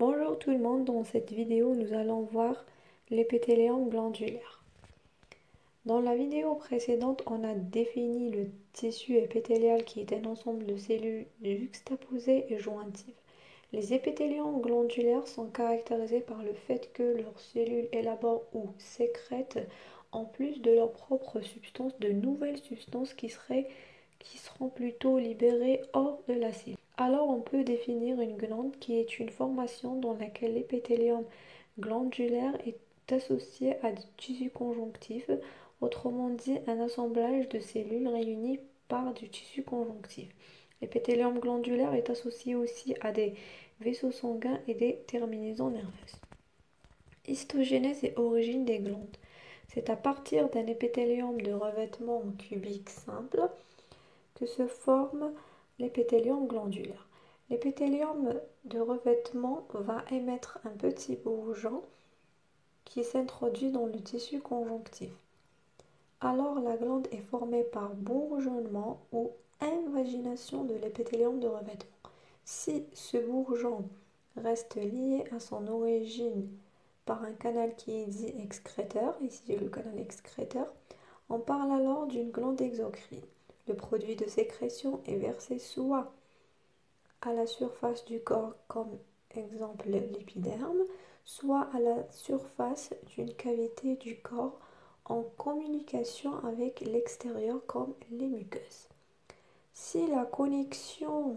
Bonjour tout le monde, dans cette vidéo nous allons voir l'épithélium glandulaire. Dans la vidéo précédente, on a défini le tissu épithélial qui est un ensemble de cellules juxtaposées et jointives. Les épithéliums glandulaires sont caractérisés par le fait que leurs cellules élaborent ou sécrètent, en plus de leurs propres substances, de nouvelles substances qui seront plutôt libérées hors de la cellule. Alors on peut définir une glande qui est une formation dans laquelle l'épithélium glandulaire est associé à du tissu conjonctif, autrement dit un assemblage de cellules réunies par du tissu conjonctif. L'épithélium glandulaire est associé aussi à des vaisseaux sanguins et des terminaisons nerveuses. Histogénèse et origine des glandes. C'est à partir d'un épithélium de revêtement cubique simple que se forme l'épithélium glandulaire. L'épithélium de revêtement va émettre un petit bourgeon qui s'introduit dans le tissu conjonctif. Alors la glande est formée par bourgeonnement ou invagination de l'épithélium de revêtement. Si ce bourgeon reste lié à son origine par un canal qui est dit excréteur, ici le canal excréteur, on parle alors d'une glande exocrine. Le produit de sécrétion est versé soit à la surface du corps, comme exemple l'épiderme, soit à la surface d'une cavité du corps en communication avec l'extérieur, comme les muqueuses. Si la connexion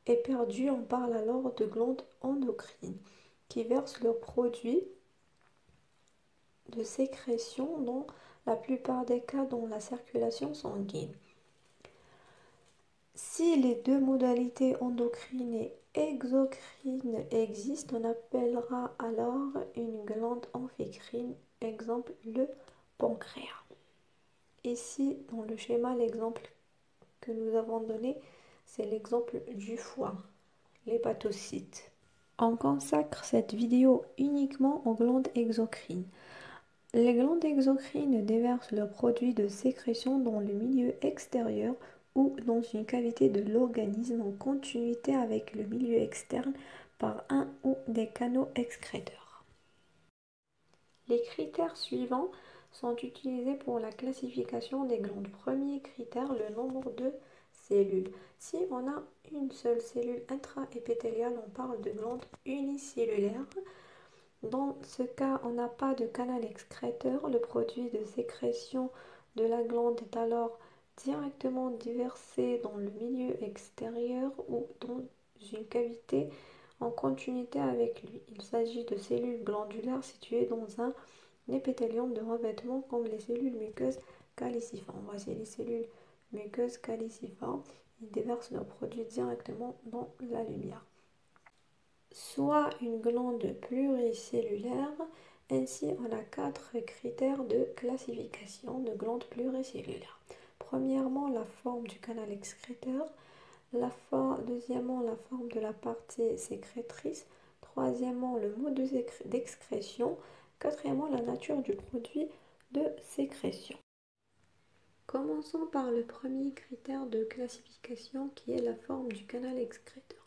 est perdue, on parle alors de glandes endocrines qui versent leurs produits de sécrétion dans la plupart des cas dans la circulation sanguine. Si les deux modalités endocrines et exocrines existent, on appellera alors une glande amphicrine, exemple le pancréas. Ici, dans le schéma, l'exemple que nous avons donné, c'est l'exemple du foie, l'hépatocyte. On consacre cette vidéo uniquement aux glandes exocrines. Les glandes exocrines déversent leurs produits de sécrétion dans le milieu extérieur ou dans une cavité de l'organisme en continuité avec le milieu externe par un ou des canaux excréteurs. Les critères suivants sont utilisés pour la classification des glandes. Premier critère, le nombre de cellules. Si on a une seule cellule intraépithéliale, on parle de glande unicellulaire. Dans ce cas, on n'a pas de canal excréteur. Le produit de sécrétion de la glande est alors directement déversé dans le milieu extérieur ou dans une cavité en continuité avec lui. Il s'agit de cellules glandulaires situées dans un épithélium de revêtement comme les cellules muqueuses caliciformes. Voici les cellules muqueuses caliciformes. Ils déversent leurs produits directement dans la lumière. Soit une glande pluricellulaire. Ainsi, on a 4 critères de classification de glandes pluricellulaires. Premièrement, la forme du canal excréteur. Deuxièmement, la forme de la partie sécrétrice. Troisièmement, le mode d'excrétion. Quatrièmement, la nature du produit de sécrétion. Commençons par le premier critère de classification qui est la forme du canal excréteur.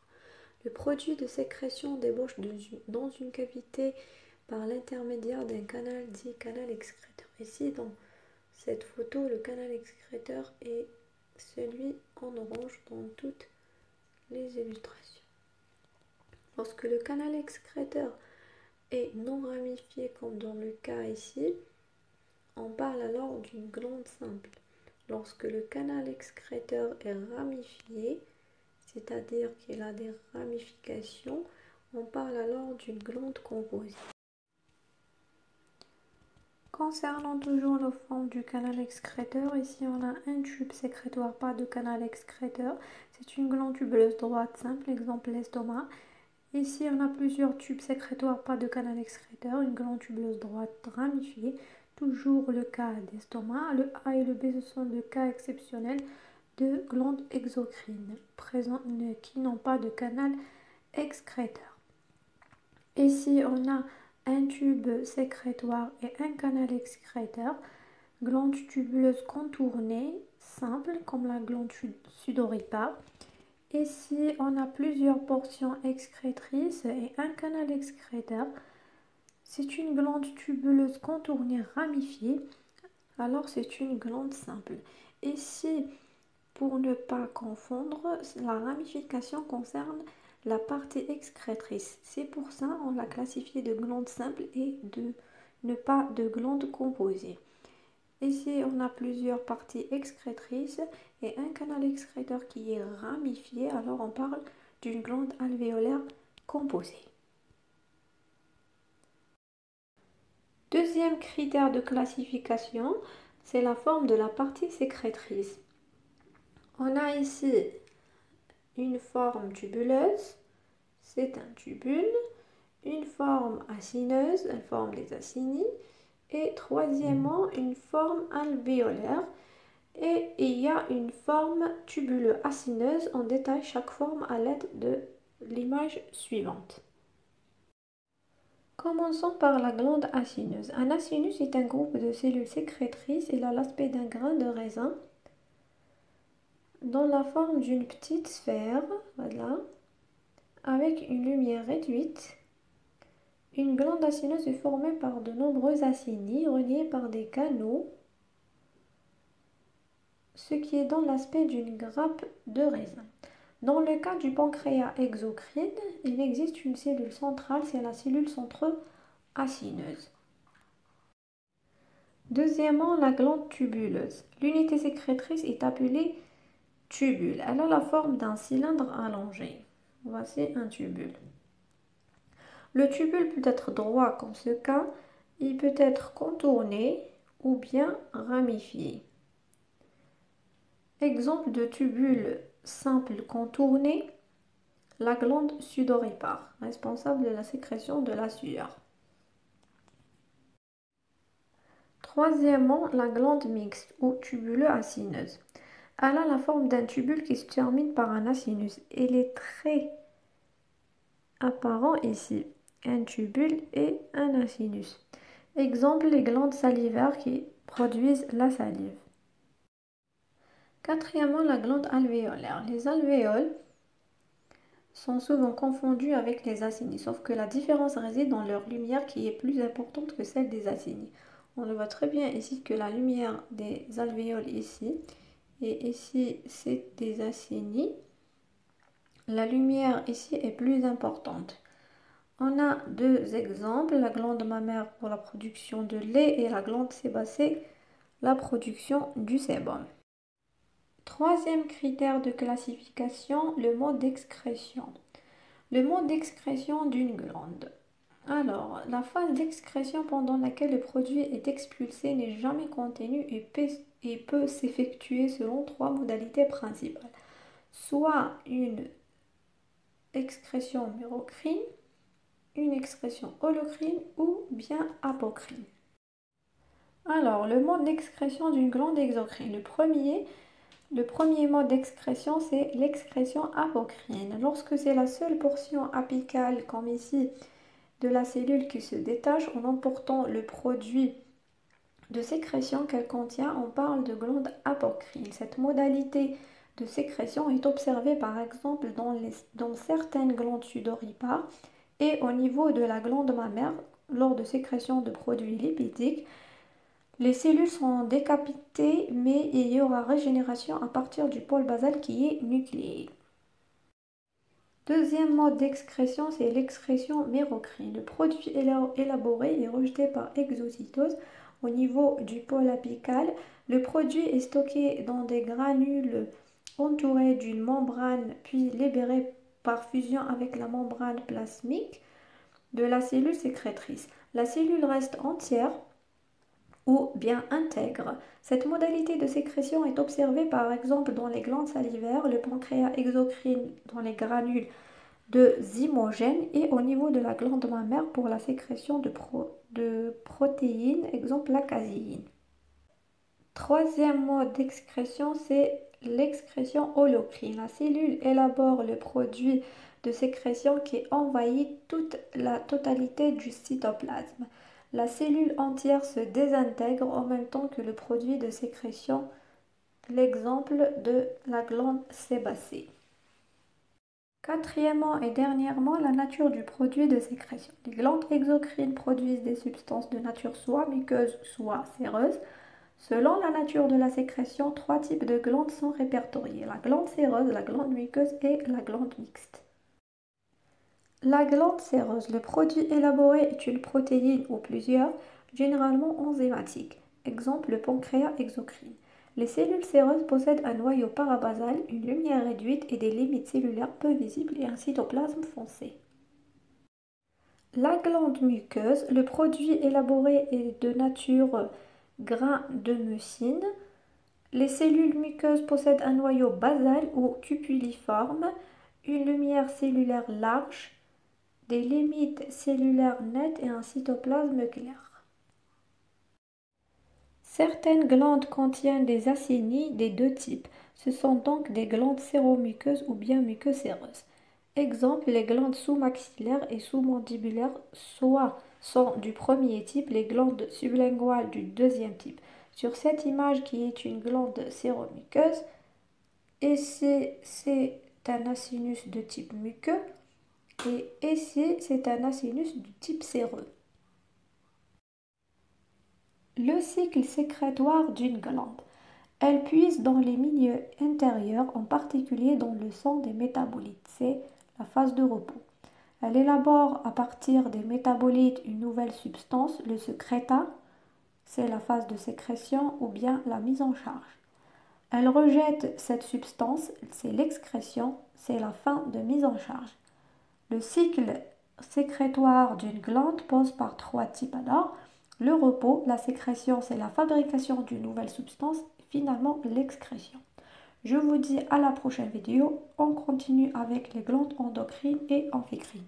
Le produit de sécrétion débouche dans une cavité par l'intermédiaire d'un canal dit canal excréteur. Ici, dans cette photo, le canal excréteur est celui en orange dans toutes les illustrations. Lorsque le canal excréteur est non ramifié, comme dans le cas ici, on parle alors d'une glande simple. Lorsque le canal excréteur est ramifié, c'est-à-dire qu'il a des ramifications, on parle alors d'une glande composée. Concernant toujours la forme du canal excréteur, ici on a un tube sécrétoire, pas de canal excréteur. C'est une glande tubuleuse droite simple, exemple l'estomac. Ici on a plusieurs tubes sécrétoires, pas de canal excréteur, une glande tubuleuse droite ramifiée. Toujours le cas d'estomac. Le A et le B, ce sont deux cas exceptionnels de glandes exocrines qui n'ont pas de canal excréteur. Ici, on a un tube sécrétoire et un canal excréteur, glande tubuleuse contournée, simple, comme la glande sudoripaire. Ici, on a plusieurs portions excrétrices et un canal excréteur. C'est une glande tubuleuse contournée ramifiée, alors c'est une glande simple. Ici, pour ne pas confondre, la ramification concerne la partie excrétrice. C'est pour ça qu'on l'a classifiée de glande simple et ne pas de glande composée. Ici, on a plusieurs parties excrétrices et un canal excréteur qui est ramifié, alors on parle d'une glande alvéolaire composée. Deuxième critère de classification, c'est la forme de la partie sécrétrice. On a ici une forme tubuleuse, c'est un tubule, une forme acineuse, la forme des acinies, et troisièmement une forme alvéolaire. Et il y a une forme tubulo-acineuse. On détaille chaque forme à l'aide de l'image suivante. Commençons par la glande acineuse. Un acinus est un groupe de cellules sécrétrices. Il a l'aspect d'un grain de raisin dans la forme d'une petite sphère, voilà, avec une lumière réduite. Une glande acineuse est formée par de nombreuses acinies reliées par des canaux, ce qui est dans l'aspect d'une grappe de raisin. Dans le cas du pancréas exocrine, il existe une cellule centrale, c'est la cellule centro-acineuse. Deuxièmement, la glande tubuleuse. L'unité sécrétrice est appelée tubule. Elle a la forme d'un cylindre allongé. Voici un tubule. Le tubule peut être droit comme ce cas, il peut être contourné ou bien ramifié. Exemple de tubule simple contourné, la glande sudoripare, responsable de la sécrétion de la sueur. Troisièmement, la glande mixte ou tubulo-acineuse. Elle a la forme d'un tubule qui se termine par un acinus. Elle est très apparent ici, un tubule et un acinus. Exemple, les glandes salivaires qui produisent la salive. Quatrièmement, la glande alvéolaire. Les alvéoles sont souvent confondus avec les acinies, sauf que la différence réside dans leur lumière qui est plus importante que celle des acinies. On le voit très bien ici que la lumière des alvéoles ici, et ici c'est des acinies, la lumière ici est plus importante. On a deux exemples, la glande mammaire pour la production de lait et la glande sébacée, la production du sébum. Troisième critère de classification, le mode d'excrétion. Le mode d'excrétion d'une glande. Alors, la phase d'excrétion pendant laquelle le produit est expulsé n'est jamais continue et peut s'effectuer selon trois modalités principales. Soit une excrétion mérocrine, une excrétion holocrine ou bien apocrine. Alors, le mode d'excrétion d'une glande exocrine. Le premier mode d'excrétion, c'est l'excrétion apocrine. Lorsque c'est la seule portion apicale, comme ici, de la cellule qui se détache en emportant le produit de sécrétion qu'elle contient, on parle de glande apocrine. Cette modalité de sécrétion est observée par exemple dans certaines glandes sudoripares et au niveau de la glande mammaire lors de sécrétion de produits lipidiques. Les cellules sont décapitées, mais il y aura régénération à partir du pôle basal qui est nucléé. Deuxième mode d'excrétion, c'est l'excrétion mérocrine. Le produit élaboré est rejeté par exocytose au niveau du pôle apical. Le produit est stocké dans des granules entourés d'une membrane, puis libéré par fusion avec la membrane plasmique de la cellule sécrétrice. La cellule reste entière ou bien intègre. Cette modalité de sécrétion est observée par exemple dans les glandes salivaires, le pancréas exocrine dans les granules de zymogène et au niveau de la glande mammaire pour la sécrétion de protéines, exemple la caséine. Troisième mode d'excrétion, c'est l'excrétion holocrine. La cellule élabore le produit de sécrétion qui envahit toute la totalité du cytoplasme. La cellule entière se désintègre en même temps que le produit de sécrétion, l'exemple de la glande sébacée. Quatrièmement et dernièrement, la nature du produit de sécrétion. Les glandes exocrines produisent des substances de nature soit muqueuse, soit séreuse. Selon la nature de la sécrétion, trois types de glandes sont répertoriés, la glande séreuse, la glande muqueuse et la glande mixte. La glande séreuse, le produit élaboré est une protéine ou plusieurs, généralement enzymatiques. Exemple, le pancréas exocrine. Les cellules séreuses possèdent un noyau parabasal, une lumière réduite et des limites cellulaires peu visibles et un cytoplasme foncé. La glande muqueuse, le produit élaboré est de nature grain de mucine. Les cellules muqueuses possèdent un noyau basal ou cupuliforme, une lumière cellulaire large, des limites cellulaires nettes et un cytoplasme clair. Certaines glandes contiennent des acinies des deux types. Ce sont donc des glandes séromuqueuses ou bien muqueuses séreuses. Exemple, les glandes sous-maxillaires et sous-mandibulaires sont du premier type, les glandes sublinguales du deuxième type. Sur cette image qui est une glande séromuqueuse, ici c'est un acinus de type muqueux et ici c'est un acinus du type séreux. Le cycle sécrétoire d'une glande. Elle puise dans les milieux intérieurs, en particulier dans le sang des métabolites. C'est la phase de repos. Elle élabore à partir des métabolites une nouvelle substance, le sécréta, c'est la phase de sécrétion ou bien la mise en charge. Elle rejette cette substance, c'est l'excrétion, c'est la fin de mise en charge. Le cycle sécrétoire d'une glande pose par trois types alors. Le repos, la sécrétion, c'est la fabrication d'une nouvelle substance, et finalement l'excrétion. Je vous dis à la prochaine vidéo, on continue avec les glandes endocrines et amphicrines.